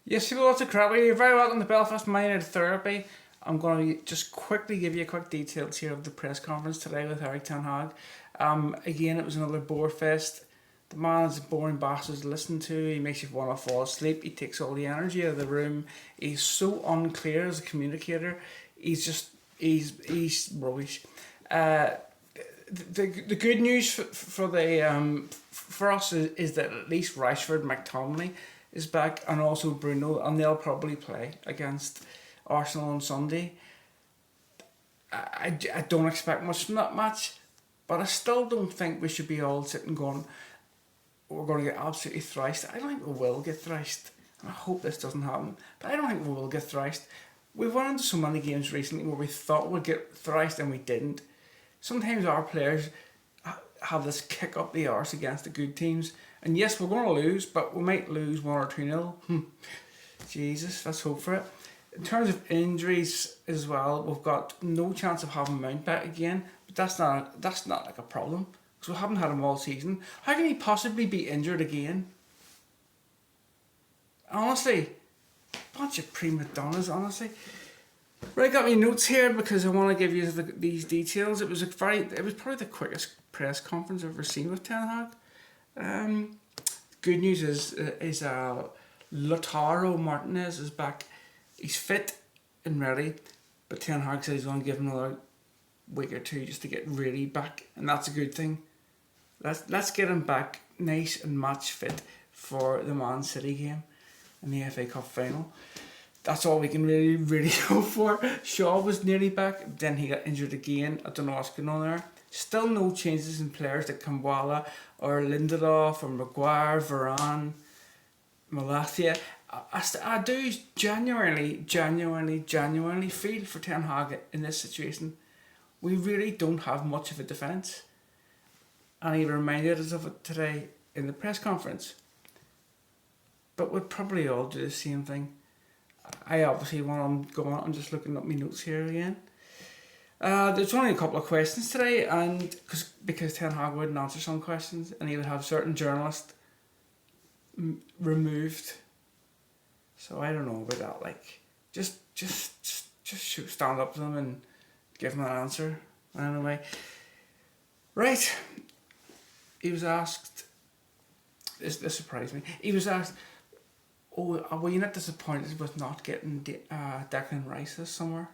Yes, people, what's a crap? You're very welcome to Belfast Minor Therapy. I'm going to just quickly give you a quick details here of the press conference today with Eric Ten Hag. Again, it was another bore fest. The man is a boring bastard to listen to. He makes you want to fall asleep. He takes all the energy out of the room. He's so unclear as a communicator. He's rubbish. The good news for us is that at least Rashford, McTominay is back, and also Bruno, and they'll probably play against Arsenal on Sunday. I don't expect much from that match, but I still don't think we should be all sitting going, we're going to get absolutely thrashed. I don't think we will get thrashed. I hope this doesn't happen, but I don't think we will get thrashed. We've run into so many games recently where we thought we'd get thrashed and we didn't. Sometimes our players have this kick up the arse against the good teams. And yes, we're going to lose, but we might lose 1 or 2-0. Jesus, let's hope for it. In terms of injuries as well, we've got no chance of having Mount back again. But that's not like a problem, because we haven't had him all season. How can he possibly be injured again? Honestly, bunch of prima donnas, honestly. Right, I got my notes here because I want to give you these details. It was probably the quickest press conference I've ever seen with Ten Hag. Good news is Lautaro Martinez is back. He's fit and ready, but Ten Hag said he's going to give him another week or two just to get really back, and that's a good thing. Let's get him back nice and match fit for the Man City game in the FA Cup final. That's all we can really hope for. Shaw was nearly back, then he got injured again. I don't know what's going on there. Still no changes in players like Kamwala or Lindelof or Maguire, Varane, Malacia. I do genuinely feel for Ten Hag in this situation. We really don't have much of a defence. And he reminded us of it today in the press conference. But we'd probably all do the same thing. I obviously want to go on. I'm just looking up my notes here again. There's only a couple of questions today, and because Ten Hag wouldn't answer some questions, and he would have certain journalists removed. So I don't know about that. Like, just stand up to them and give them an answer. Anyway, right. He was asked. This surprised me. He was asked, "Oh, were you not disappointed with not getting Declan Rice last summer?"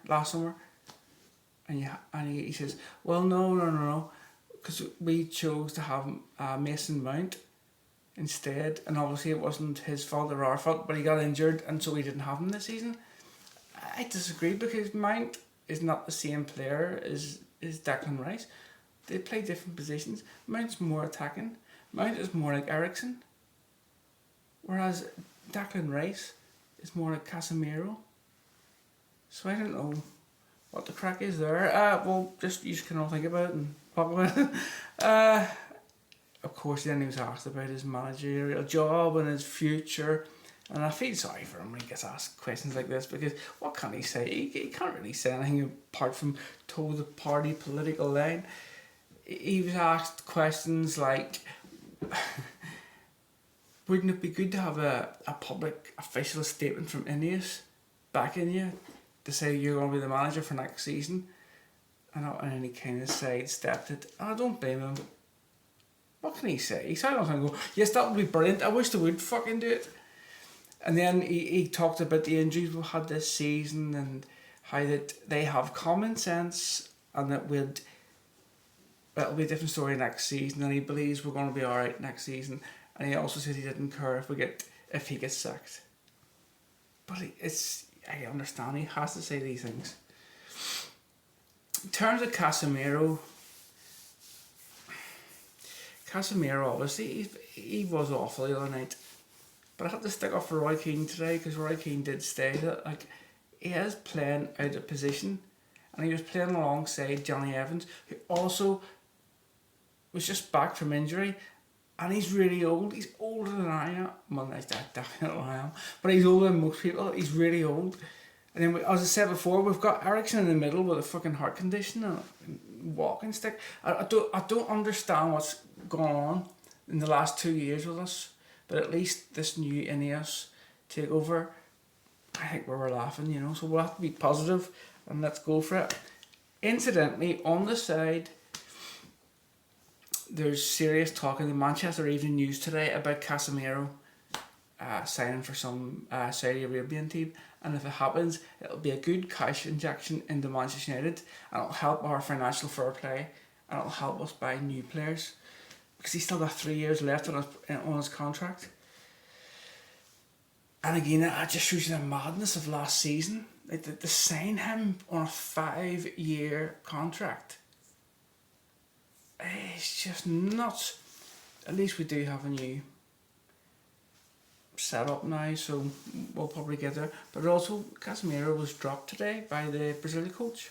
And he says, "Well, no, because we chose to have Mason Mount instead, and obviously it wasn't his fault or our fault, but he got injured, and so we didn't have him this season." I disagree, because Mount is not the same player as Declan Rice. They play different positions. Mount's more attacking. Mount is more like Eriksen, whereas Declan Rice is more like Casemiro. So I don't know what the crack is there. Well, you can all think about it and talk about it. Of course, then he was asked about his managerial job and his future. And I feel sorry for him when he gets asked questions like this, because what can he say? He can't really say anything apart from toe the party political line. He was asked questions like, wouldn't it be good to have a public official statement from Ineos backing you to say you're going to be the manager for next season? And then he kind of sidestepped it. And I don't blame him. What can he say? He sat on and go, yes, that would be brilliant. I wish they would fucking do it. And then he talked about the injuries we've had this season and how that they have common sense and that it'll be a different story next season, and he believes we're going to be alright next season. And he also said he didn't care if he gets sacked. But I understand he has to say these things. In terms of Casemiro, obviously he was awful the other night. But I had to stick up for Roy Keane today, because Roy Keane did state that he is playing out of position, and he was playing alongside Johnny Evans, who also was just back from injury, and he's really old. He's older than I am. Well, that's definitely not I am, but he's older than most people. He's really old. And then, as I said before, we've got Eriksen in the middle with a fucking heart condition and a walking stick. I don't understand what's going on in the last 2 years with us. But at least this new Ineos take over, I think we were laughing, you know. So we'll have to be positive and let's go for it. Incidentally, on the side, there's serious talk in the Manchester Evening News today about Casemiro signing for some Saudi Arabian team, and if it happens, it'll be a good cash injection into Manchester United, and it'll help our financial fair play, and it'll help us buy new players, because he's still got 3 years left on his contract. And again, that just shows you the madness of last season. Like, to sign him on a 5-year contract, it's just nuts. At least we do have a new setup now, so we'll probably get there. But also, Casemiro was dropped today by the Brazilian coach.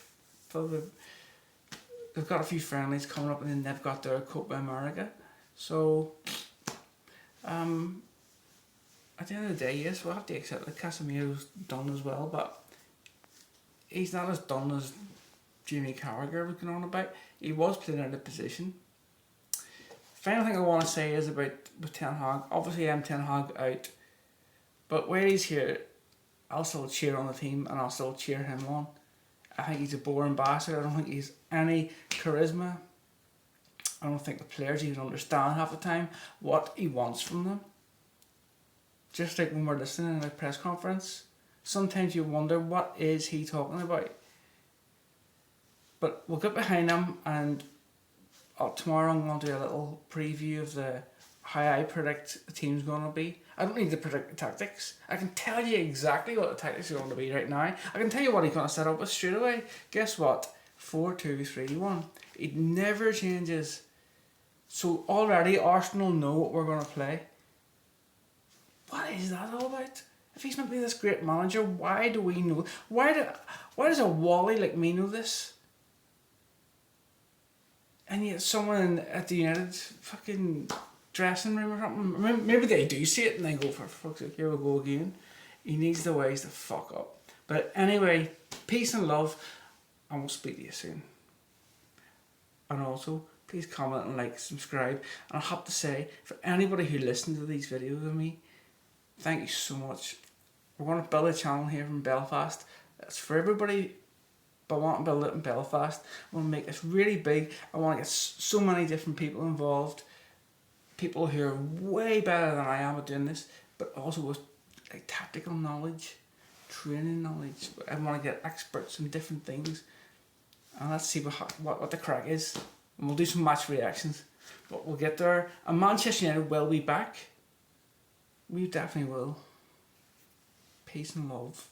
They've got a few friendlies coming up, and then they've got their Copa America. So, at the end of the day, yes, we'll have to accept that Casemiro's done as well, but he's not as done as Jamie Carragher was going on about. He was playing out of position. Final thing I want to say is about with Ten Hag. Obviously, I'm Ten Hag out, but where he's here, I'll still cheer on the team and I'll still cheer him on. I think he's a boring bastard. I don't think he's any charisma. I don't think the players even understand half the time what he wants from them. Just like when we're listening in a press conference, sometimes you wonder, what is he talking about? But we'll get behind him, and tomorrow I'm going to do a little preview of how I predict the team's going to be. I don't need to predict the tactics. I can tell you exactly what the tactics are going to be right now. I can tell you what he's going to set up with straight away. Guess what? 4-2-3-1. It never changes. So already Arsenal know what we're going to play. What is that all about? If he's meant to be this great manager, why do we know? Why does a Wally like me know this? And yet someone at the United fucking dressing room or something, maybe they do see it and they go, for fuck's sake, here we go again. He needs the ways to fuck up. But anyway, peace and love, and we'll speak to you soon. And also, please comment and like, subscribe. And I have to say, for anybody who listens to these videos of me, thank you so much. We're going to build a channel here from Belfast. It's for everybody, but I want to build it in Belfast. I want to make this really big. I want to get so many different people involved. People who are way better than I am at doing this, but also with like tactical knowledge, training knowledge. I want to get experts in different things. And let's see what the crack is. And we'll do some match reactions. But we'll get there. And Manchester United will be back. We definitely will. Peace and love.